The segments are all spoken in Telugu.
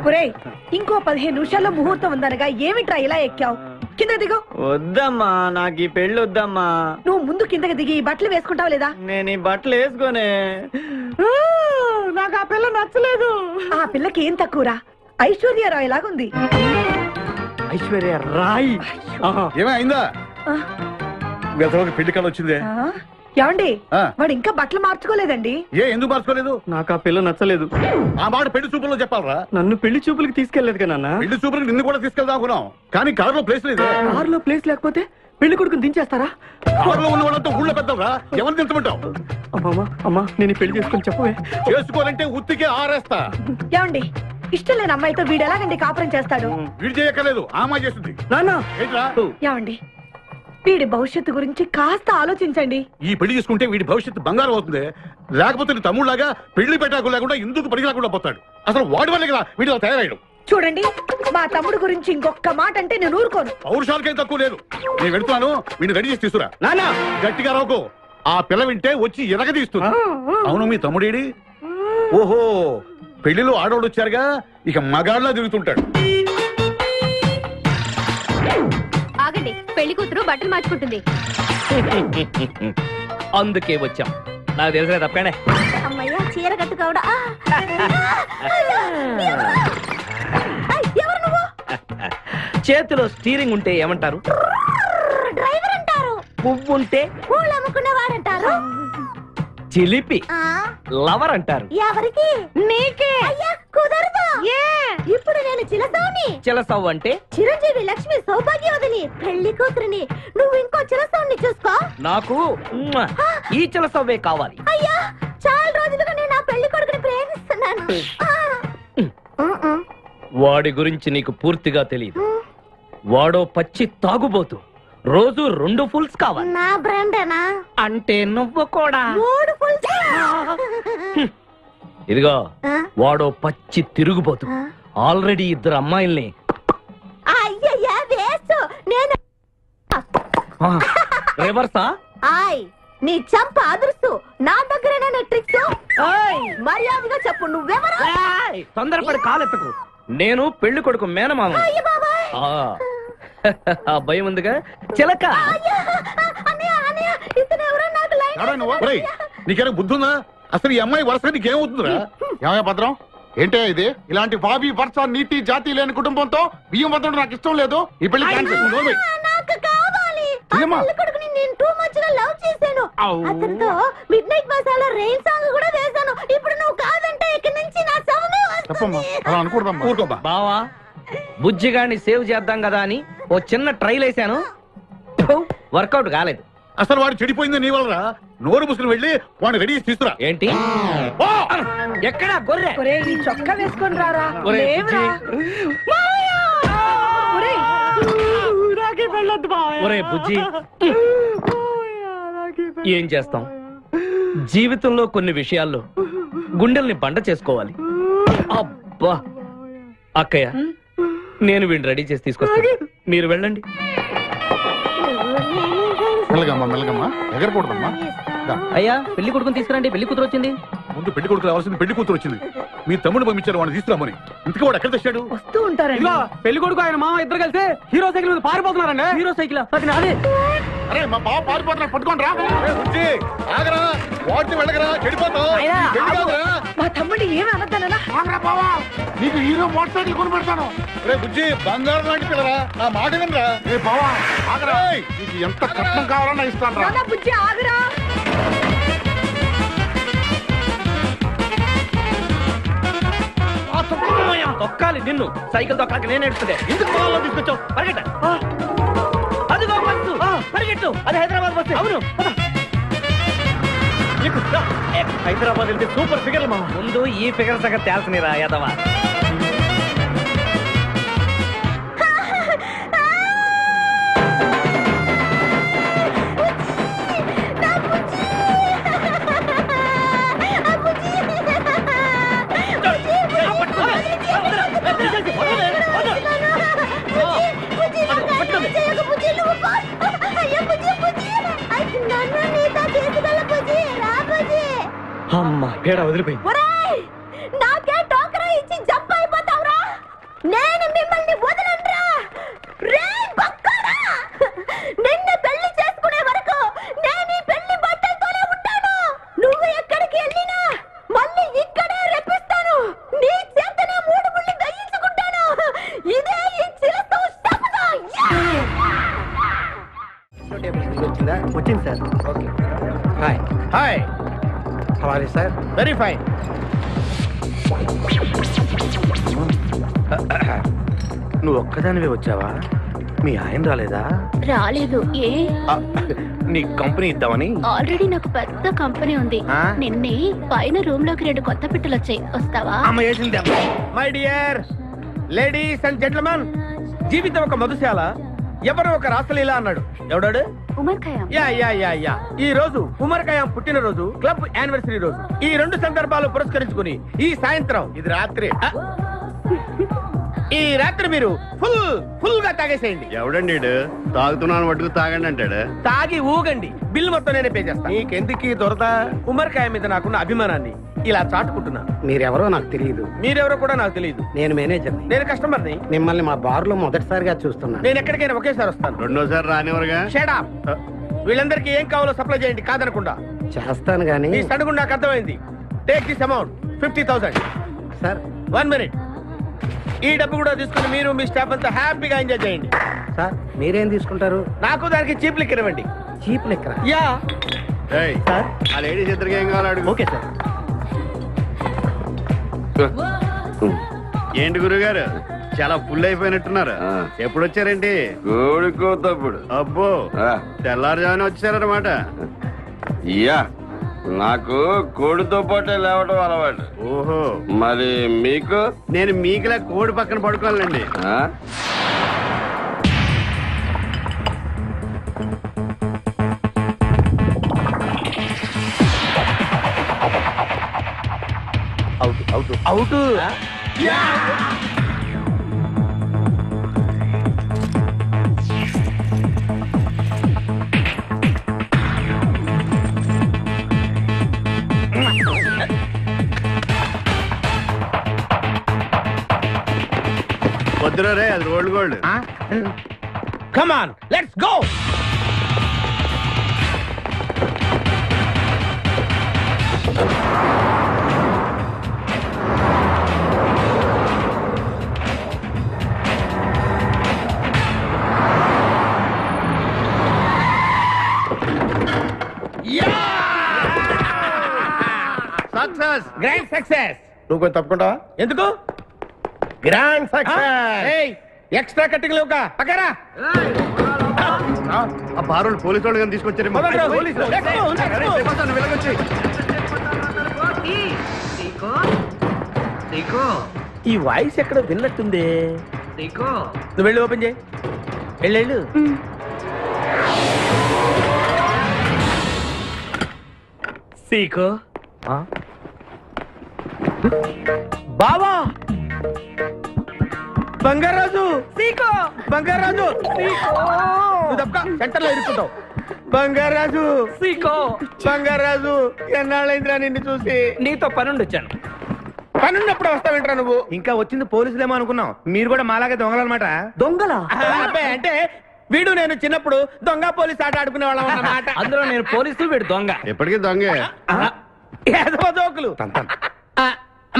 ఒరేయ్, ఇంకో 15 నిమిషాల్లో ముహూర్తం ఉందనగా ఏమిట్రా ఇలా ఎక్కావు? కింద దిగు. వద్దమ్మా, నాకు ఈ పెళ్లి వద్దమ్మా. నువ్వు ముందు కిందకి దిగి ఈ బట్టలు వేసుకుంటావు లేదా? నేను ఈ బట్టలు వేసుకోనే. నాకు ఆ పిల్ల నచ్చలేదు. ఆ పిల్లకి ఏం తక్కువరా? ఐశ్వర్య రాయ్ లాగుంది. ఐశ్వర్య రాయ్ ఏమైందా? పెళ్లి కాలం వచ్చిందే. ఏమండి, వాడు ఇంకా బట్టలు మార్చుకోలేదండి. ఎందుకు మార్చుకోలేదు? నాకు ఆ పిల్ల నచ్చలేదు. ఆ మాట పెళ్లి చూపుల్లో చెప్పాలరా. నన్ను పెళ్లి చూపులకి తీసుకెళ్లేదు కదా. పెళ్లి చూపులకి నిన్ను కూడా తీసుకెళ్దాం అనుకున్నాం, కానీ కారులో ప్లేస్ లేదు. కారులో ప్లేస్ లేకపోతే పెళ్లి కొడుకుని దించేస్తారా? కారులో ఉన్న వాళ్ళంతా ఊళ్ళో పెద్దవరా, ఎవరు దించమంటావు? అమ్మా, నేను ఈ పెళ్లి చేసుకుని చెప్పవే. చేసుకోవాలంటే ఉత్తికే ఆరేస్తా. ఏమండి, ఇష్టం లేని అమ్మాయితో వీడు ఎలాగండి కాపురం చేస్తాడు? వీడు చేయక్కర్లేదు, ఆ అమ్మాయి చేస్తుంది. ఏమండి, వీడి భవిష్యత్తు గురించి కాస్త ఆలోచించండి. ఈ పెళ్లి చేసుకుంటే వీడి భవిష్యత్తు బంగారం అవుతుంది. లేకపోతే నీ తమ్ముళ్లాగా పెళ్లి పెట్టాకు లేకుండా ఎందుకు పనికి రాకుండా పోతాడు. అసలు వాడి వల్లే కదా వీడిలో తయారయ్యాడు. చూడండి, మా తమ్ముడు గురించి ఇంకొక మాట అంటే నేను ఊరుకోను. పౌరుషాలకేం తక్కువ లేదు. నేను వెళ్తున్నాను, వీడిని రెడీ చేసి తీసుకురా. నాన్న గట్టిగా రావుకో, ఆ పిల్ల వింటే వచ్చి ఎరగదీస్తుంది. అవును, మీ తమ్ముడేడి? ఓహో, పెళ్లిలో ఆడవాళ్ళు వచ్చారుగా, ఇక మగాళ్ళ తిరుగుతుంటాడు. ఆగండి, పెళ్లి కూతురు బట్టలు మార్చుకుంటుంది. అందుకే వచ్చాం. నాకు తెలిసిన తప్పనే. అమ్మయ్య, చీర కట్టుకోవడా? ఎవరు నువ్వు? చేతిలో స్టీరింగ్ ఉంటే ఏమంటారు? డ్రైవర్ అంటారు. పువ్వు ఉంటే పూలు అమ్ముకునేవాడంటారు. చిలిపి లవర్ అంటారు. ఎవరికి? నీకే. అయ్యా కుదరదు. ఇప్పుడు నేను చిలసౌని. చిలసౌ అంటే చిరంజీవి లక్ష్మి సౌభాగ్యవతిని, పెళ్లి కూతురిని. నువ్వు ఇంకో చిలసౌని చూసుకో. నాకు ఈ చిలసౌవే కావాలి. అయ్యా, చాలా రోజులుగా నేను నా పెళ్లి కొడుకుని ప్రేమిస్తున్నాను. వాడి గురించి నీకు పూర్తిగా తెలియదు. వాడో పచ్చి తాగుబోతు. రోజు 2 ఫుల్స్ కావాలి. నా బ్రాండేనా? అంటే నువ్వు కూడా 3 ఫుల్స్. ఇదిగో, వాడో పచ్చి తిరుగుబోతు. ఆల్రెడీ 2 అమ్మాయిల్ని. అయ్యయ్యా, వేస్ట్. నేను రివర్సా? నీ చంప అదుర్సు. నా దగ్గరేనా ట్రిక్స్? మర్యాదగా చెప్పు, నువ్వెవరు? తొందరపడి కాలెత్తకు. నేను పెళ్లి కొడుకు మేనమామ. ఆ భయం ఉందిగా చిలక. నీకేనా బుద్ధుందా? అసలు ఈ అమ్మాయి వరుస నీకేమవుతుందిరా? ఏమయ్య భద్రం, ఏంటే ఇది? ఇలాంటి బాబీ వర్ష నీతి జాతి లేని కుటుంబంతో బియ్యం వద్దడం నాకు ఇష్టం లేదు. ఈ పెళ్లి క్యాన్సిల్. నాకు కావాలి. పెళ్లి కొడుకుని నేను టూ మచ్ గా లవ్ చేశాను. అతనితో mid night masala rain song కూడా వేశాను. ఇప్పుడు నువ్వు కాదంటే ఇక్కడి నుంచి నా శవమే వస్తుంది. బావా, బుజ్జిగాన్ని సేవ్ చేద్దాం కదా అని ఓ చిన్న ట్రైల్ వేసాను, వర్కౌట్ కాలేదు. అసలు వాడు చెడిపోయింది నీ వల్ల. నోరు ముసుకుని వెళ్ళి వాడిని రెడీ చేసి తీసుకురా. ఏంటి? ఎక్కడా గొర్రె? ఈ చొక్కా వేసుకొని రారా. ఒరే బుజ్జి, ఏం చేస్తాం? జీవితంలో కొన్ని విషయాల్లో గుండెల్ని బండ చేసుకోవాలి. అబ్బా, అక్కయ్య, నేను వీడిని రెడీ చేసి తీసుకొస్తాను, మీరు వెళ్ళండి. మెల్లగమ్మా, మెల్లగమ్మా, ఎగరకూడదమ్మా. అయ్యా, పెళ్లి కొడుకుని తీసుకురండి, పెళ్లి కూతురు వచ్చింది. ముందు పెళ్లి కొడుకు రావాల్సింది, పెళ్లి కూతురు వచ్చింది. మీ తమ్ముడు పంపించారు వాడిని తీసుకురామని. ఇంతకీ వాడు ఎక్కడ తెచ్చాడు? వస్తూ ఉంటారండి. పెళ్లి కొడుకు ఆయన మామ ఇద్దరు కలిసి హీరో సైకిల్ మీద పారిపోతున్నారండి. Hero cycle? అరే మా బావ పారిపోతున్నా, పట్టుకోండి రా. ఆగరా, వాడిని వెళ్ళగరా, చెడిపోతావు. మా తమ్ముడిని ఏమి అనద్దనా? నీకు హీరో మోటార్ సైకిల్ కొని పెడతాను. రే బుజ్జి, బంగారం లాంటి పిల్లరా, నా మాట వినరా. బావా ఆగరా, నీకు ఎంత కట్నం కావాలన్నా ఇస్తాను రా. బుజ్జి ఆగరా. తొక్కాలి నిన్ను, సైకిల్ తొక్కాలి నేను ఎడుతుండే. ఎందుకు పొలంలో తీసుకొచ్చావు? పరిగెట్ట. అదిగో బస్సు, పరిగెట్టు. అది హైదరాబాద్ బస్సు. అవును, హైదరాబాద్ వెళ్తే సూపర్ ఫిగర్ మా. ముందు ఈ ఫిగర్ సగం తేల్చనిరా యాదవా. అమ్మా, పేడ వదిలిపోయింది. నాకే టోకరా ఇచ్చి జంప్ అయిపోతావురా. సార్ ఓకే హాయ్ హాయ్ హవాలీ సార్ వెరీ ఫైన్. నువ్వు ఒక్కదానివే వచ్చావా? మీ ఆయన రాలేదా? రాలేదు. ఏ నీ కంపెనీ ఇద్దామని. ఆల్రెడీ నాకు పెద్ద కంపెనీ ఉంది. నిన్నే పైన రూమ్ లోకి 2 కొత్త పిట్టలు వచ్చాయి, వస్తావా? అమ్మ వేసింది. My dear ladies and gentlemen, జీవితం ఒక మధుశాల, ఎవరు ఒక రాసలీల అన్నాడు. ఎవడాడు? Omar Khayyam. Yeah yeah yeah yeah. ఈ రోజు ఉమర్ ఖయాం పుట్టినరోజు, క్లబ్ యానివర్సరీ రోజు. ఈ 2 సందర్భాలు పురస్కరించుకుని ఈ సాయంత్రం, ఇది రాత్రి, ఈ రాత్రి మీరు ఫుల్ గా తాగేసేయండి. ఎవడండి తాగుతున్నాను మటుకు తాగండి అంటాడు. తాగి ఊగండి, బిల్ మొత్తం నేనే పే చేస్తాను. నీకెందుకు దొరద? ఉమర్ ఖయాం మీద నాకున్న అభిమానాన్ని ఇలా చాటుకుంటున్నాను. మీరెవరో నాకు తెలియదు. మీరెవరో కూడా నాకు తెలియదు. నేను మేనేజర్ని. నేను కస్టమర్ని. మిమ్మల్ని మా బార్ లో మొదటిసారిగా చూస్తున్నాను. నేను ఎక్కడికైనా ఒకేసారి వస్తాను. రెండోసారి రానివరుగా. Shut up. వీళ్ళందరికీ ఏం కావాలో సప్లై చేయండి, కాదనకుండా. చేస్తాను గానీ ఈ సడుగు నాకు అర్థమైంది. Take this amount 50,000. Sir 1 minute. ఈ డబ్బు కూడా తీసుకుని మీరు మీ స్టాఫ్ అంతా హ్యాపీగా ఎంజాయ్ చేయండి. సార్ మీరేం తీసుకుంటారు? నాకు దానికి చీప్ లిక్కర్ ఇవ్వండి. చీప్ లెక్కరా? యా. ఏయ్, ఆ లేడీస్ ఇద్దరికి ఏం కావాలి అడుగు. Okay sir. ఏంటి గురుగారు చాలా ఫుల్ అయిపోయినట్టున్నారు? ఎప్పుడు వచ్చారేంటి? కోడికోతప్పుడు. అబ్బో, తెల్లారుజామున వచ్చారనమాట. ఇయ్యా నాకు కోడితో పాటే లేవటం అలవాటు. ఓహో, మరి మీకు? నేను మీకులా కోడి పక్కన పడుకోవాలండి. ఆ? అవుట్. వద్దురా రే, అది rolled gold. Come on, let's go. Success, grand success. నువ్వు కొంచెం తప్పుకుంటావా? ఎందుకు? Grand success. ఎక్స్ట్రా కట్టింగ్ లేవుగా పక్కరా. ఆ బారోళ్ళు పోలీసు వాళ్ళు కానీ తీసుకొచ్చారేమో. మొదలు పోలీసులు. Let's go, let's go. ఈ వాయిస్ ఎక్కడ విన్నట్టుంది. నువ్వు వెళ్ళి ఓపెన్ చేయి. వెళ్ళు. సీకో బావా, బంగారాజు. సీకో బంగారాజు. నువ్వు తప్పక సెంటర్ లో ఇరుక్కుంటావు. బంగారాజు, సీకో బంగారాజు, ఎన్నాళ్ళైందిరా నిన్ను చూసి. నీతో పనుండి వచ్చాను. పనున్నప్పుడు వస్తావేంట్రా నువ్వు? ఇంకా వచ్చింది పోలీసులేమో అనుకున్నాం. మీరు కూడా మాలాగే దొంగలన్నమాట. దొంగలా? అబ్బాయి, అంటే వీడు నేను చిన్నప్పుడు దొంగ పోలీస్ ఆట ఆడుకునే వాళ్ళం అన్నమాట. అందులో నేను పోలీసు, వీడు దొంగ. ఎప్పటికీ దొంగే. ఏదో జోకులు.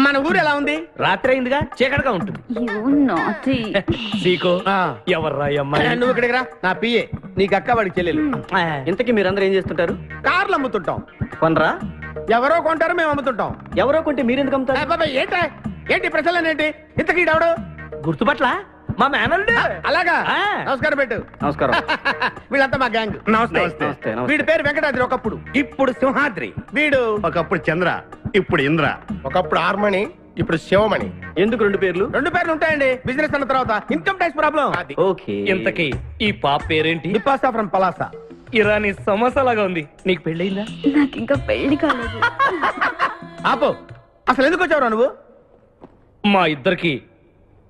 మన ఊరు ఎలా ఉంది? రాత్రి అయిందిగా, చీకటిగా ఉంటుంది. సీకో ఎవర్రా ఈ అమ్మాయి? నువ్వు ఇక్కడికి రా, నా పిఏ. నీకు అక్క, వాడికి చెల్లెలు. ఇంతకీ మీరందరూ ఏం చేస్తుంటారు? కార్లు అమ్ముతుంటాం. కొనరా? ఎవరో కొంటారు, మేము అమ్ముతుంటాం. ఎవరో కొంటే మీరెందుకు అమ్ముతారు? బాబా, ఏంటి ప్రశ్నలేంటి? ఇంతకీ ఎవడు? గుర్తుపట్ల మా మేనల్లుడు. అలాగా? ఆ. నమస్కారం పెట్టు. నమస్కారం. వీళ్ళంతా మా గ్యాంగ్. నమస్తే. వీడి పేరు వెంకటాద్రి, ఒకప్పుడు. ఇప్పుడు సింహాద్రి. వీడు ఒకప్పుడు చంద్ర, ఇప్పుడు ఇంద్ర. ఒకప్పుడు ఆర్మణి, ఇప్పుడు శివమణి. ఎందుకు 2 పేర్లు? 2 పేర్లు ఉంటాయండి. బిజినెస్ అన్న తర్వాత ఇన్కమ్ ట్యాక్స్ ప్రాబ్లం. ఓకే. ఇంతకీ ఈ పాప పేరేంటి? నిపాసా ఫ్రమ్ పలాసా. ఇరానీ సమోసా లాగా ఉంది. నీకు పెళ్ళయిందా? నాకు ఇంకా పెళ్లి కాలేదు. ఆపో, అసలు ఎందుకు వచ్చావురా నువ్వు? మా ఇద్దరికి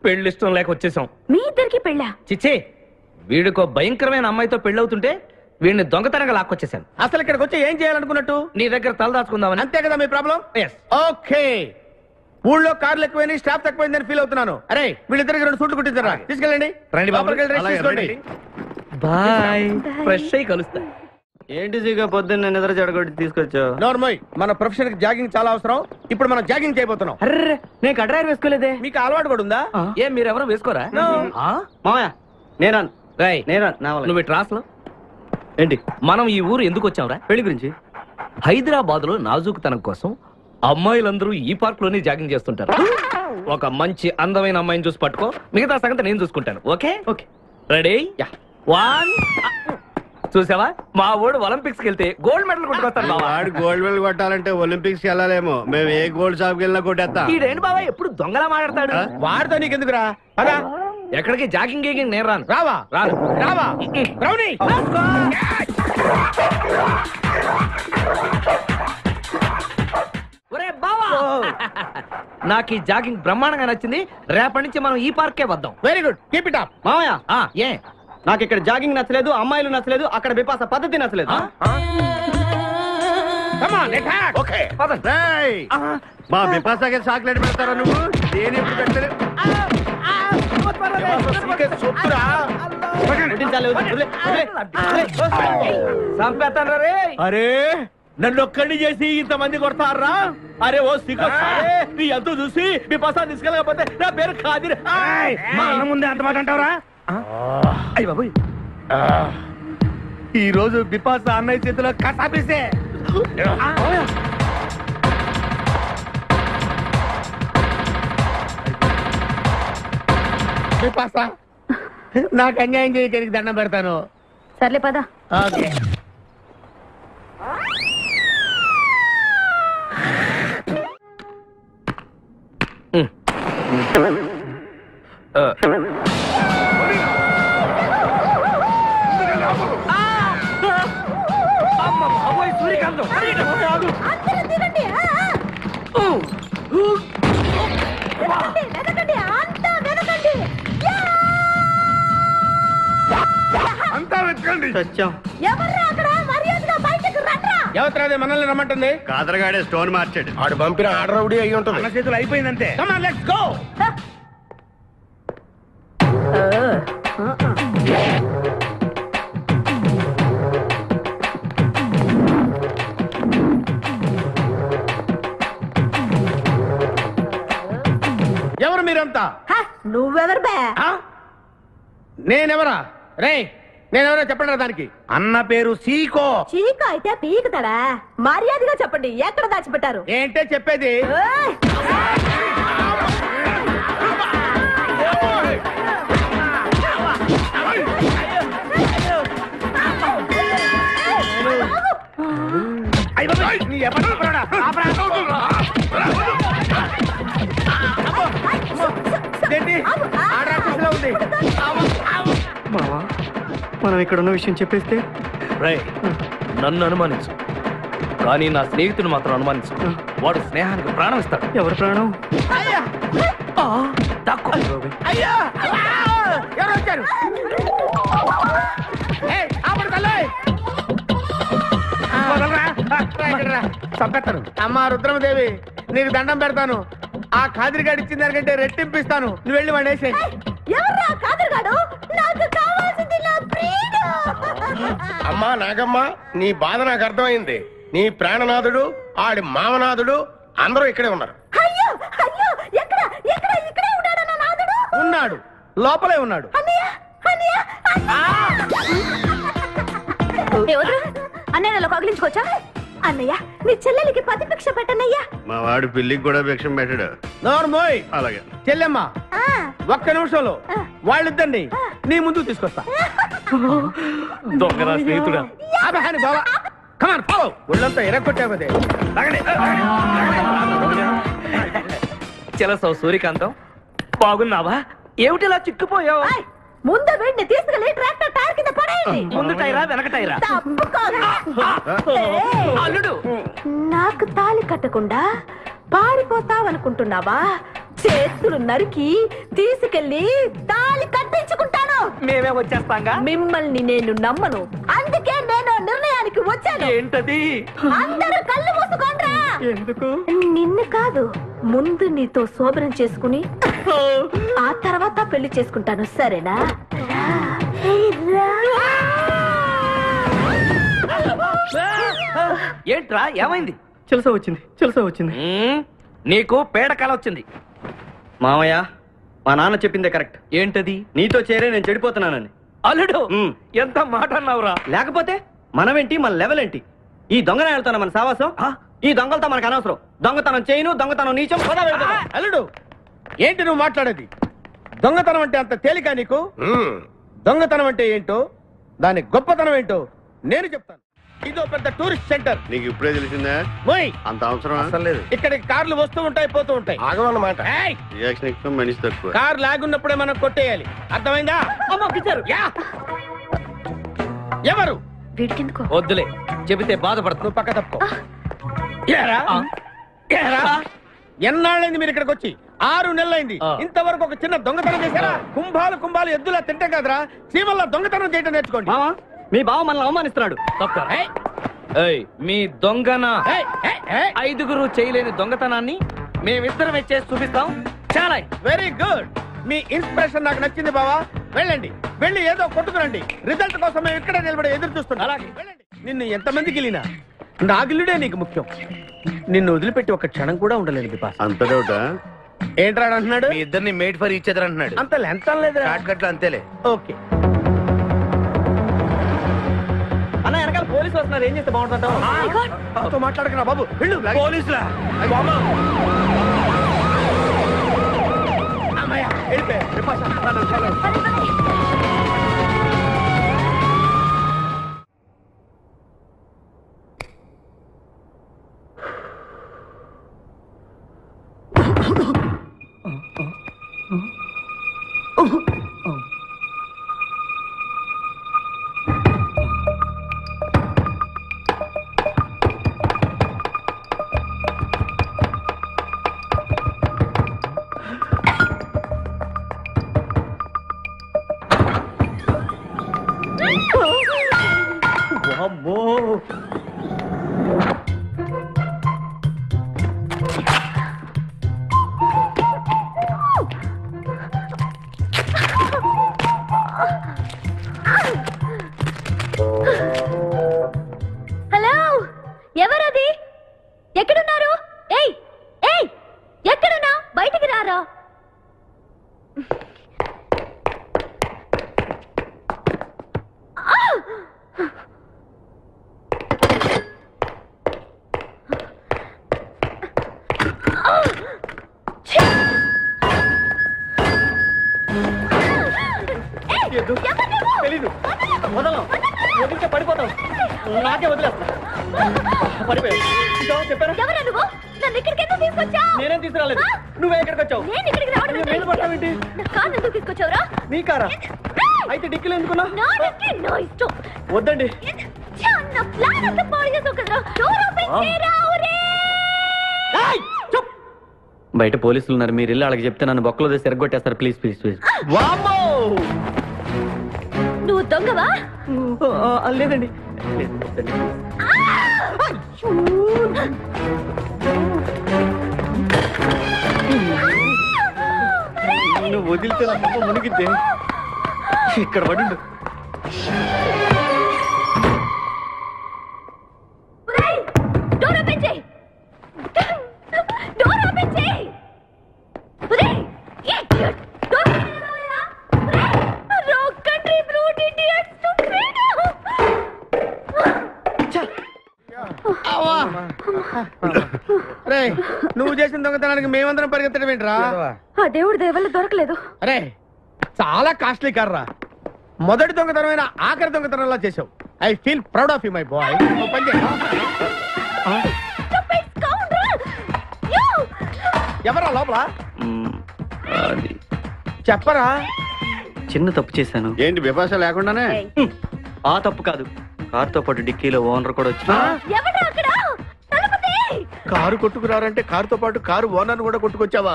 పెళ్లి ఇష్టం లేక వచ్చేసాం. మీ ఇద్దరికి పెళ్ళా? చిచ్చే, వీడికో భయంకరమైన అమ్మాయితో పెళ్ళవుతుంటే వీడిని దొంగతనంగా లాక్కొచ్చేసాను. అసలు ఇక్కడికి వచ్చి ఏం చేయాలనుకున్నట్టు? నీ దగ్గర తలదాచుకుందామని. అంతే కదా మీ ప్రాబ్లం? ఎస్. ఓకే. ఊళ్ళో కార్లు ఎక్కువైంది, స్టాఫ్ తక్కువైందని ఫీల్ అవుతున్నాను. అరే, వీళ్ళిద్దరికి 2 సూట్లు కుట్టించారా? తీసుకెళ్ళండి. రండి బాబు. లోపలికి వెళ్ళి రెస్ట్ అలాగే, తీసుకోండి. రండి. బాయ్. ఫ్రెష్ అయి కలుస్తా. ఏంటి సీగా పొద్దున్న నిద్ర చెడగొట్టి తీసుకొచ్చావు? నోర్మోయ్, మన ప్రొఫెషన్ కి జాగింగ్ చాలా అవసరం. ఇప్పుడు మనం జాగింగ్ చేయబోతున్నాం. అర్రే, నేను కడ్రాయర్ వేసుకోలేదే. మీకు అలవాటు కూడా ఉందా? ఏం మీరెవరూ వేసుకోరా? No. ఆ? మామయ్య, నేనా రేయ్, నేనా నా వల్ల. నువ్వు ట్రాస్ లో ఏంటి మనం ఈ ఊరు ఎందుకు వచ్చాంరా? పెళ్లి గురించి. హైదరాబాద్ లో నాజూకుతనం కోసం అమ్మాయిలందరూ ఈ పార్క్ లోనే జాగింగ్ చేస్తుంటారు. ఒక మంచి అందమైన అమ్మాయిని చూసి పట్టుకో, మిగతా సంగతి నేను చూసుకుంటాను. Okay okay ready? వన్. చూసావా, మా వాడు ఒలింపిక్స్ కి వెళ్తే గోల్డ్ మెడల్ కొట్టుకొస్తాను. వాడు గోల్డ్ మెడల్ కొట్టాలంటే ఒలింపిక్స్ కి వెళ్ళాలేమో, మేము ఏ గోల్డ్ షాప్ కి వెళ్ళినా కొట్టేస్తాం. ఈడేంటి బాబా ఎప్పుడు దొంగలా మాట్లాడతాడు? వాడితో నీకెందుకురా? పదా ఎక్కడికి జాగింగ్ గీగింగ్ నేను రాను. రావా రాను. రావా రౌడీ. ఒరే బావా, నాకు ఈ జాగింగ్ బ్రహ్మాండంగా నచ్చింది. రేపటి నుంచి మనం ఈ పార్కే వద్దాం. Very good, keep it up. మామయ్య ఏ నాకు ఇక్కడ జాగింగ్ నచ్చలేదు, అమ్మాయిలు నచ్చలేదు, అక్కడ బిపాస పద్ధతి నచ్చలేదు. ఓకే మా బిపాసాకి చాక్లెట్ పెడతారా నువ్వు? నేను ఎప్పుడు పెట్టలేదు. అరే నన్ను ఒక్కడిని చేసి ఇంతమంది కొడతారా? అరే ఓ సిగ్గు, నీ ఎంతో చూసి మీ పసా తీసుకెళ్ళకపోతే నా పేరు ఖాదిర్. మా అన్న ముందే అంత మాట అంటావరా? అయ్య బాబు, ఈ రోజు బిపాస అన్నయ్య చేతిలో కసాపిస్తే బిపాస నాకు అన్యాయం చేయడానికి దండం పెడతాను. సర్లే పద. ఓకే సూర్యకాంతం అంతా వెతకండి. ఎవరు మనల్ని రమ్మంటుంది? కాదరగాడే స్టోన్ మార్చాడు. ఆడు పంపిన ఆర్డర్ రౌడీ అయ్యి ఉంటుంది. మన చేతులు అయిపోయిందంటే లెట్స్ గో. ఎవరు మీరంతా? నువ్వెవరు బే? నేనెవరా? రే నేనెవరో చెప్పండి దానికి. అన్న పేరు సీకో. చీక అయితే పీకుతాడా? మర్యాదగా చెప్పండి, ఎక్కడ దాచిపెట్టారు? ఏంటే చెప్పేది? మనం ఇక్కడ ఉన్న విషయం చెప్పేస్తే నన్ను అనుమానించు, కానీ నా స్నేహితుడు మాత్రం అనుమానించు. వాడు స్నేహానికి ప్రాణం ఇస్తాడు. ఎవరు ప్రాణం? చంపేస్తాను. అమ్మా రుద్రమదేవి, నీకు దండం పెడతాను. ఆ ఖాదిరిగాడు ఇచ్చిన దానికంటే రెట్టింపిస్తాను. నువ్వు వెళ్ళి వాడు వేసే. అమ్మా నాగమ్మ, నీ బాధ నాకు అర్థమైంది. నీ ప్రాణనాథుడు, ఆడి మామనాథుడు అందరూ ఇక్కడే ఉన్నారు. ఉన్నాడు, లోపలే ఉన్నాడు. అన్నయ్య కగిలించుకోవచ్చా? అన్నయ్య, నీ చెల్లెలికి పతి భిక్ష పెట్టనయ్యా. మా వాడు పిల్లికి కూడా భిక్షం పెట్టాడు. నోర్మోయ్. అలాగే చెల్లెమ్మ, ఒక్క నిమిషంలో వాళ్ళిద్దండి నీ ముందు తీసుకొస్తా. దొంగరా స్నేహితుడా. బాబా కమాన్ ఫాలో. ఒళ్ళంతా ఎరగొట్టామదే. చెలసో సూర్యకాంతం, బాగున్నావా? ఏమిటిలా చిక్కుపోయావు? ముందు వీడిని తీసుకెళ్లి ట్రాక్టర్ టైర్ కింద పడేయండి. ముందు టైరా వెనక టైరా? అల్లుడు, నాకు తాళి కట్టకుండా పారిపోతావనుకుంటున్నావా? చేతులు నరికి తీసుకెళ్లి తాళి కట్టించుకుంటాను. మేమే వచ్చేస్తాంగా. మిమ్మల్ని నేను నమ్మను, అందుకే నేను నిర్ణయానికి వచ్చాను. ఏంటది? అందరూ కళ్ళు మూసుకోండ్రా. ఎందుకు? నిన్ను కాదు, ముందు నీతో శోభనం చేసుకుని ఆ తర్వాత పెళ్లి చేసుకుంటాను, సరేనా? ఏంట్రా ఏమైంది? చిలస వచ్చింది. నీకు పేడకాల వచ్చింది. మామయ్య, మా నాన్న చెప్పిందే కరెక్ట్. ఏంటది? నీతో చేరే నేను చెడిపోతున్నానని. అల్లుడు ఎంత మాట అన్నావురా. లేకపోతే మనమేంటి, మన లెవెల్ ఏంటి? ఈ దొంగనే వెళ్తాను మన సావాసం. ఈ దొంగలతో మనకు అనవసరం. దొంగతనం చేయను, దొంగతనం నీచం. అల్లుడు ఏంటి నువ్వు మాట్లాడేది? దొంగతనం అంటే అంత తేలిక నీకు? దొంగతనం అంటే ఏంటో, దాని గొప్పతనం ఏంటో నేను చెప్తాను. ఇదో పెద్ద టూరిస్ట్ సెంటర్. నీకు ఇప్పుడే తెలిసిందా? అంత అవసరం అసలు లేదు. ఇక్కడికి కార్లు వస్తూ ఉంటాయి, పోతూ ఉంటాయి. ఆగమన్నమాట. రియాక్షన్ ఎక్కువ, మనిషి తక్కువ. కార్ లాగున్నప్పుడే మనం కొట్టేయాలి, అర్థమైందా? ఎవరు? వీడికెందుకో వద్దులే, చెబితే బాధపడతావు. నువ్వు పక్క తప్పుకో. ఏరా? ఏరా? ఎన్నాళ్ళైంది మీరు ఇక్కడికి వచ్చి? 6 నెలలైంది. ఇంతవరకు ఒక చిన్న దొంగతనం చేశారా? కుంభాలు ఎద్దులా తింటాం కదరా. సీమల్లో దొంగతనం చేయడం నేర్చుకోండి. మీ బావ మనల్ని అవమానిస్తున్నాడు. మీ దొంగన 5గురు చేయలేని దొంగతనాన్ని మేమిద్దరమే చేసి చూపిస్తాం. చాలా వెరీ గుడ్. మీ ఇన్స్పిరేషన్ నాకు నచ్చింది బావా. వెళ్ళండి, వెళ్ళి ఏదో కొట్టుకురండి. రిజల్ట్ కోసం మేము ఇక్కడే నిలబడి ఎదురు చూస్తున్నాం. అలాగే వెళ్ళండి. నిన్ను ఎంతమంది గిలినా నా గిల్లుడే నీకు ముఖ్యం. నిన్ను వదిలిపెట్టి ఒక క్షణం కూడా ఉండలేదు బిపాస్. అంత డౌటా? ఏంట్రా అంటున్నాడు? మీ ఇద్దరిని మేడ్ ఫర్ ఈచ్ అదర్ అంటున్నాడు. అంత లెంత్ లేదు. షార్ట్ కట్ లో అంతేలే. ఓకే. అన్న వెనకాల పోలీసులు వస్తున్నారు, ఏం చేస్తే బాగుంటుంటావు? మాట్లాడకరా బాబు. వెళ్ళు. పోలీసులా? అమ్మయ్య, వెళ్ళిపోయారు. బిపాస, హలో, ఎవరది? ఎక్కడున్నారు? ఏయ్ ఏయ్, ఎక్కడున్నా? బయటికి రారా. తెలీదు. వదలం, వదిలితే పడిపోతాం. నాకే వదిలేస్తా. పడిపోయావు. చెప్పాను. ఎవరా నువ్వు? నన్ను ఇక్కడికి ఎందుకు తీసుకొచ్చావు? నేనేం తీసుకురాలేదు. నువ్వే ఎక్కడికి వచ్చావు? నేను ఇక్కడికి రావడం ఏంటి? నేను పడతావేంటి? నా కారు ఎందుకు తీసుకొచ్చావురా? నీ కారా? అయితే డిక్కీలో ఎందుకున్నా? నా డిక్కీ నా ఇష్టం. వద్దండి. నా ప్లాన్ అంతా పాడు చేసావు కదరా. డోర్ ఓపెన్ చేయరా. బయట పోలీసులు ఉన్నారు, మీరు ఇల్లు వాళ్ళకి చెప్తే నన్ను బొక్కలో తీసి ఎరగొట్టేస్తారు. Please please please. నువ్వు దొంగవా? లేదండి. నువ్వు వదిలితే నా మొక్క మునిగిద్దే. ఇక్కడ పడిండు. డోర్ ఓపెన్ చేయి. డోర్ ఓపెన్ చేయి. Wrong country brute idiots. నువ్వు చేసిన దొంగతనానికి మేమందరం పరిగెత్తడం ఏంట్రా? ఆ దేవుడి దయవల్ల దొరకలేదు. అరే చాలా కాస్ట్లీ కార్రా. మొదటి దొంగతనమైన ఆఖరి దొంగతనంలా చేసావు. I feel proud of you my boy. ఎవరా లోపల? చెప్పరా. చిన్న తప్పు చేశాను. ఏంటి విపాస లేకుండానే? ఆ తప్పు కాదు, కారుతో పాటు డిక్కీలో ఓనర్ కూడా వచ్చి. కారు కొట్టుకురారంటే కారుతో పాటు కారు ఓనర్ కూడా కొట్టుకొచ్చావా?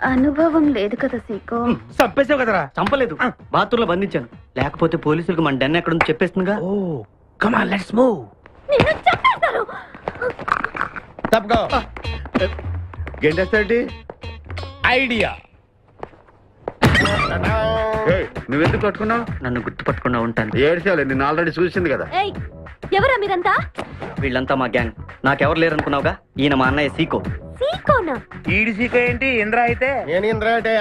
అనుభవం లేదు కదా సీకో. చంపేసావు కదరా. చంపలేదు, బాత్రూమ్ లో బంధించాను. లేకపోతే పోలీసులకు మన డెన్ ఎక్కడ చెప్పేస్తుందిగా. Oh come on let's move. తప్పుకో. గెంటేస్తాంటి ఐడియా. నువ్వెందుకు పట్టుకున్నావు? నన్ను గుర్తుపట్టకుండా ఉంటాను. ఏడ్చాలి, నిన్ను ఆల్రెడీ చూసింది కదా. ఎవరా మీరంతా? వీళ్ళంతా మా గ్యాంగ్. నాకెవరు లేరనుకున్నావుగా, ఈయన మా అన్నయ్య సీకో. సీకోనా? ఈడి సీకో ఏంటి? ఇంద్ర అయితే నేను ఇంద్ర అంటే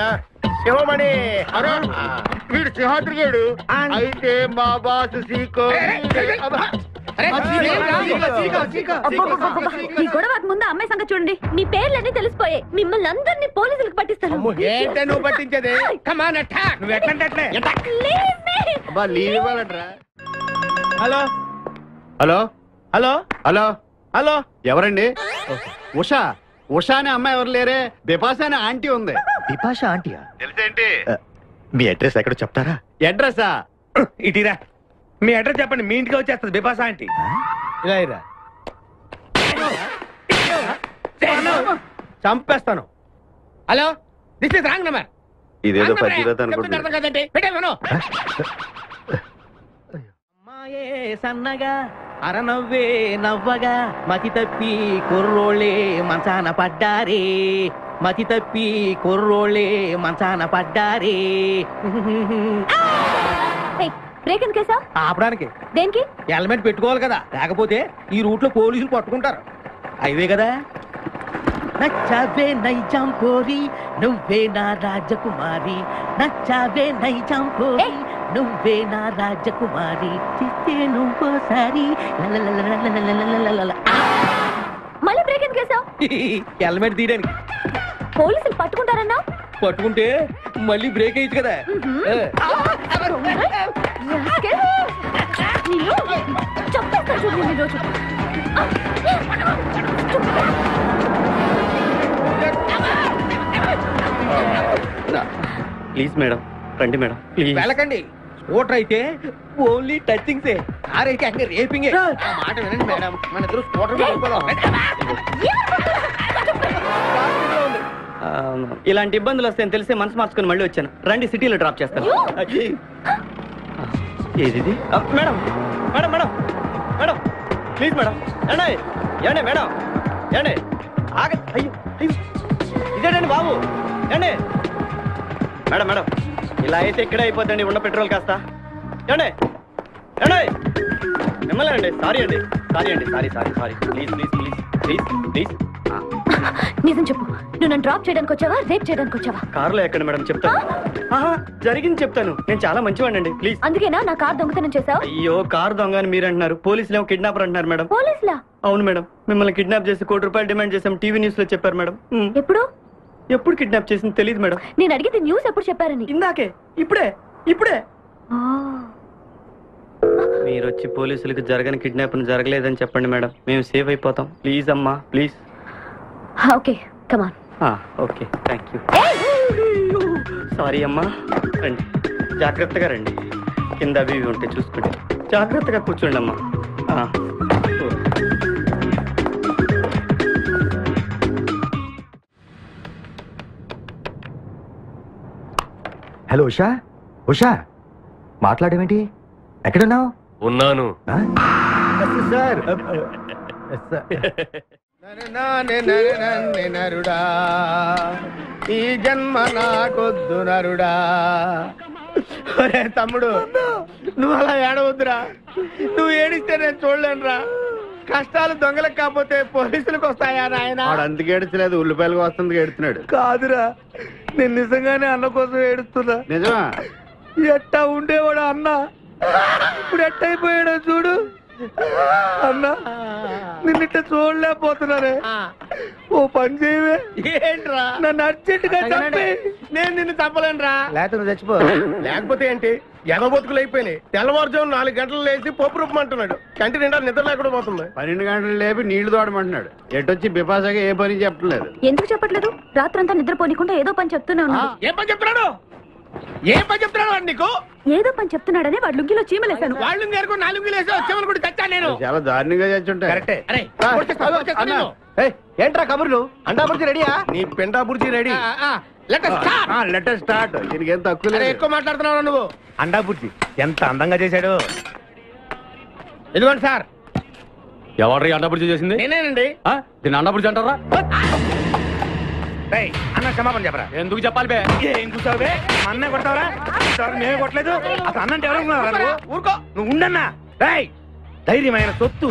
శివమణి వీడు సింహాద్రిగాడు అయితే మా బాసు సీకో ఈ గొడవకు ముందు అమ్మాయి సంగతి చూడండి. మీ పేర్లన్నీ తెలిసిపోయాయి. మిమ్మల్ని అందరినీ పోలీసులకు పట్టిస్తాను. ఏంటే నువ్వు పట్టించేది? కమాన్ అటాక్. నువ్వు ఎట్లంటే లీవ్ ఇవ్వాలంటరా. Hello hello hello hello hello ఎవరండి? ఉషా. ఉషా అనే అమ్మాయి ఎవరు లేరే, బిపాసా అనే ఆంటీ ఉంది. బిపాషా ఆంటీయా? తెలుసేంటి? మీ అడ్రస్ ఎక్కడ చెప్తారా? అడ్రసా? ఇటీరా మీ అడ్రస్ చెప్పండి, మీ ఇంటికి వచ్చేస్తుంది బిపాషా ఆంటీ. ఇలా ఇరా, చంపేస్తాను. Hello, this is wrong number. ఇదేదో పచ్చిరత అనుకుంటున్నా. అర్థం కదండి, పెట్టేమను. అమ్మాయే సన్నగా అరనవ్వే నవ్వగా మతి తప్పి కుర్రోళ్ళే మంచాన పడ్డారే, మతి తప్పి కుర్రోళ్ళే మంచాన పడ్డారే. బ్రేక్ ఎందుకేసా? ఆపడానికి. దేనికి? హెల్మెట్ పెట్టుకోవాలి కదా, లేకపోతే ఈ రూట్ లో పోలీసులు పట్టుకుంటారు. హైవే కదా. నచ్చావే నైజాం పోరి నువ్వే నా రాజకుమారి, నచ్చావే నైజాం పోరి నువ్వే నా రాజకుమారి, చిత్తే నువ్వోసారి. మళ్ళీ బ్రేక్ ఎందుకేసావు? హెల్మెట్ తీయడానికి. పోలీసులు పట్టుకుంటారన్నా? పట్టుకుంటే మళ్ళీ బ్రేక్ అయ్యచ్చు కదా. చంపేస్తా చూడండి ఈరోజు. ప్లీజ్ మేడం, రండి మేడం ప్లీజ్. వెళ్ళకండి. స్కూటర్ అయితే ఓన్లీ టచింగ్సే, కార్ అయితే అన్ని రేపింగే. మాట వినండి మేడం, మన ఇద్దరు స్కూటర్ మీద వెళ్ళిపోదాం. ఇలాంటి ఇబ్బందులు వస్తాయని తెలిసి మనసు మార్చుకుని మళ్ళీ వచ్చాను. రండి సిటీలో డ్రాప్ చేస్తాను. ఏది madam? Madam madam madam please madam. ఏండి ఏండి మేడం ఏండి ఆగ. అయ్యో అయ్యో ఇదేనండి బాబు. ఏండి మేడం మేడం ఇలా అయితే ఇక్కడే అయిపోద్దండి ఉన్న పెట్రోల్ కాస్త. ఏండి ఏండి మిమ్మల్ని అండి. సారీ అండి, సారీ అండి, sorry sorry sorry. Please please please please please. నిజం చెప్పు, నువ్వు నన్ను డ్రాప్ చేయడానికి వచ్చావా, రేప్ చేయడానికి వచ్చావా? కారులో ఎక్కండి మేడం, చెప్తాను. జరిగింది చెప్తాను. నేను చాలా మంచివాడినండి, ప్లీజ్. అందుకేనా నా కార్ దొంగతనం చేసావు? అయ్యో కారు దొంగ అని మీరు అంటున్నారు, పోలీసులు ఏమో కిడ్నాపర్ అంటున్నారు మేడం. పోలీసులా? అవును మేడం, మిమ్మల్ని కిడ్నాప్ చేసి ₹1 కోటి డిమాండ్ చేసాం, టీవీ న్యూస్ లో చెప్పారు మేడం. ఎప్పుడు? ఎప్పుడు కిడ్నాప్ చేసింది తెలియదు మేడం. నేను అడిగితే న్యూస్ ఎప్పుడు చెప్పారని. ఇందాకే, ఇప్పుడే ఇప్పుడే. మీరు వచ్చి పోలీసులకు జరగని కిడ్నాప్ జరగలేదని చెప్పండి మేడం, మేము సేఫ్ అయిపోతాం. ప్లీజ్ అమ్మా please. Okay come on. Okay thank you. Sorry అమ్మా. రండి జాగ్రత్తగా రండి, కింద అవి ఇవి ఉంటే చూసుకోండి. జాగ్రత్తగా కూర్చోండి అమ్మా. హలో ఉషా. ఉషా మాట్లాడేమేంటి? ఎక్కడున్నావు? ఉన్నాను. సార్ నరుడా ఈ జన్మ నాకొద్దు నరుడా. ఒరే తమ్ముడు, నువ్వు అలా ఏడవద్దురా. నువ్వు ఏడిస్తే నేను చూడలేనురా. కష్టాలు దొంగలకు కాకపోతే పోలీసులకు వస్తాయా నాయన? అందుకే ఏడ్చలేదు, ఉల్లిపాయలకు వస్తుంది ఏడుతున్నాడు. కాదురా, నేను నిజంగానే అన్న కోసం ఏడుస్తున్నా. నిజమా? ఎట్టా ఉండేవాడు అన్న, ఇప్పుడు ఎట్టయిపోయాడో చూడు. అన్నా నిన్నిట్ట చూడలేకపోతున్నారే, ఓ పని చేయవే. ఏంట్రా? నన్ను అర్జెంటుగా చంపి. నేను నిన్ను చంపలేనురా. లేకపోతే నువ్వు చచ్చిపో. లేకపోతే ఏంటి, ఎగబొతుకులు అయిపోయినాయి. తెల్లవారుజాము 4 గంటలు లేచి పప్పు రూపమంటున్నాడు. కంటి నిండా నిద్ర లేకుండా పోతుంది. 12 గంటలు లేపి నీళ్లు తోడమంటున్నాడు. ఎటొచ్చి బిపాసాగా ఏ పని చెప్పట్లేదు. ఎందుకు చెప్పట్లేదు? రాత్రంతా నిద్రపోనికుండా ఏదో పని చెప్తూనే ఉన్నాడు. ఏం పని చెప్తున్నాడు? ఏం పని చెప్తున్నాడు వాడు నీకు? ఏదో పని చెప్తున్నాడని వాడు లుంగిలో చీమలేశాను. వాళ్ళు నేర్కొని 4 వేసి వచ్చేవాళ్ళు కూడా చచ్చా నేను. చాలా దారుణంగా చచ్చుంటాయి. కరెక్టే. అరే కొట్టేస్తా నేను. ఏంట్రా కబుర్లు? అండాపురి రెడీయా? నీ పెండా బుర్జీ రెడీ. Letter start. దీనికి ఏం తక్కువ లేదు. ఎక్కువ మాట్లాడుతున్నావు నువ్వు. అండాపురి ఎంత అందంగా చేశాడు. ఇదిగోండి సార్. ఎవరి అండపుడి చేసింది? నేనేనండి. దీన్ని అండపుడి అంటారా? అన్న క్షమాపణ చెప్పరా. ఎందుకు చెప్పాలి బే? ఏం కూర్చోవే? అన్న కొడతావరా? మేమే కొట్టలేదు. అసలు అన్నంటే ఎవరు? ఊరుకో. నువ్వు ఉండన్నా. ధైర్యమైన సొత్తు,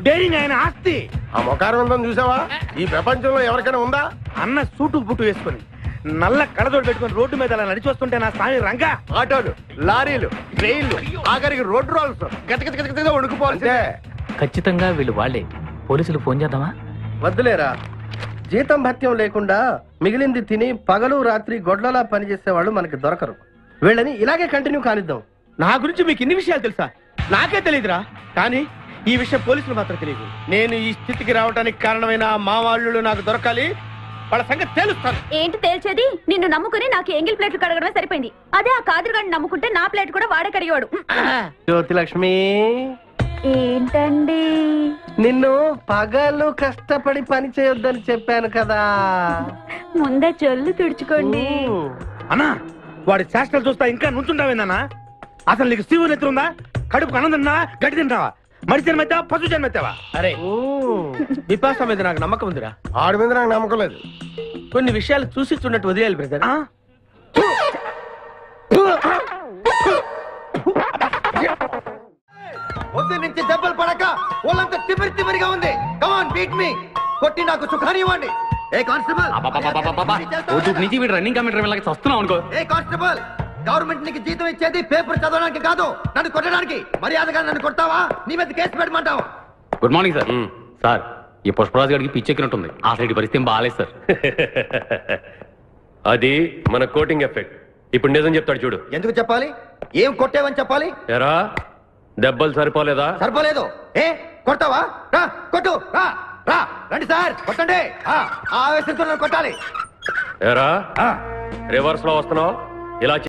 డైరింగ్ ఆయన ఆస్తి. ఆ మొకారం ఉందని చూసావా? ఈ ప్రపంచంలో ఎవరికైనా ఉందా? అన్న సూటు బుట్టు వేసుకొని నల్ల కళ్ళతోడు పెట్టుకుని రోడ్డు మీద అలా నడిచి వస్తుంటే నా స్వామి రంగా ఆటోలు లారీలు ట్రైన్లు ఆఖరికి రోడ్డు రోల్స్ గతగతగతగా వణుకుపోవాల్సిందే. ఖచ్చితంగా వీళ్ళు వాళ్ళే. పోలీసులు ఫోన్ చేద్దామా? వద్దులేరా, జీతం భత్యం లేకుండా మిగిలింది తిని పగలు రాత్రి గొడ్లలా పనిచేసేవాళ్ళు మనకి దొరకరు. వీళ్ళని ఇలాగే కంటిన్యూ కానిద్దాం. నా గురించి మీకు ఇన్ని విషయాలు తెలుసా? నాకే తెలియదురా. కానీ ఈ విషయం పోలీసులు మాత్రం తెలియదు. నేను ఈ స్థితికి రావడానికి కారణమైన మా వాళ్ళు నాకు దొరకాలి. వాళ్ళ సంగతి తేలుస్తాను. ఏంటి తేల్చేది? నిన్ను నమ్ముకుని నాకు ఎంగిల్ ప్లేట్లు కడగడమే సరిపోయింది. అదే ఆ కాదురుగాడిని నమ్ముకుంటే నా ప్లేట్ కూడా వాడే కడిగేవాడు. జ్యోతి లక్ష్మి, ఏంటండి? నిన్ను పగలు కష్టపడి పని చేయొద్దని చెప్పాను కదా. ముందే చొల్లు తుడుచుకోండి. అన్నా, వాడి చేష్టలు చూస్తా ఇంకా నుంచుంటావేందన్నా? అసలు నీకు శివు నెత్తుందా? కడుపుకు అన్నం తిన్నావా? గడ్డి తింటావా? మడి జన్మెత్తావా? పశు జన్మెత్తావా? అరే, బిపాస మీద నాకు నమ్మకం ఉందిరా. ఆడి మీద నాకు నమ్మకం లేదు. కొన్ని విషయాలు చూసి చూడట్టు వదిలేయాలి బ్రదర్. పొద్దు నుంచి దెబ్బలు పడక వాళ్ళంతా తిమిరిగా ఉంది. కమాన్ బీట్ మీ, కొట్టి నాకు సుఖాన్ని ఇవ్వండి. ఏ కానిస్టేబుల్, నుంచి వీడు రన్నింగ్ కమిటర్ వెళ్ళక వస్తున్నావు అనుకో. ఏ కానిస్టేబుల్, గవర్నమెంట్ నీకు జీతం ఇచ్చేది పేపర్ చదవడానికి కాదు, నన్ను కొట్టడానికి. మర్యాదగా నన్ను కొడతావా? నీ మీద కేసు పెట్టమంటావా? Good morning sir. సార్, ఈ పుష్పరాజు గారికి పిచ్చెక్కినట్టుంది. ఆ సైడ్ పరిస్థితి బాగాలేదు సార్. అది మన కోటింగ్ ఎఫెక్ట్. ఇప్పుడు నిజం చెప్తాడు చూడు. ఎందుకు చెప్పాలి? ఏం కొట్టేవని చెప్పాలి? ఎరా, దెబ్బలు సరిపోలేదా? సరిపోలేదు. ఏ కొడతావా? రా కొట్టు, రా రా, రండి సార్ కొట్టండి. ఆవేశంతో నన్ను కొట్టాలి. ఎరా, రివర్స్ లో వస్తున్నావు ఇలా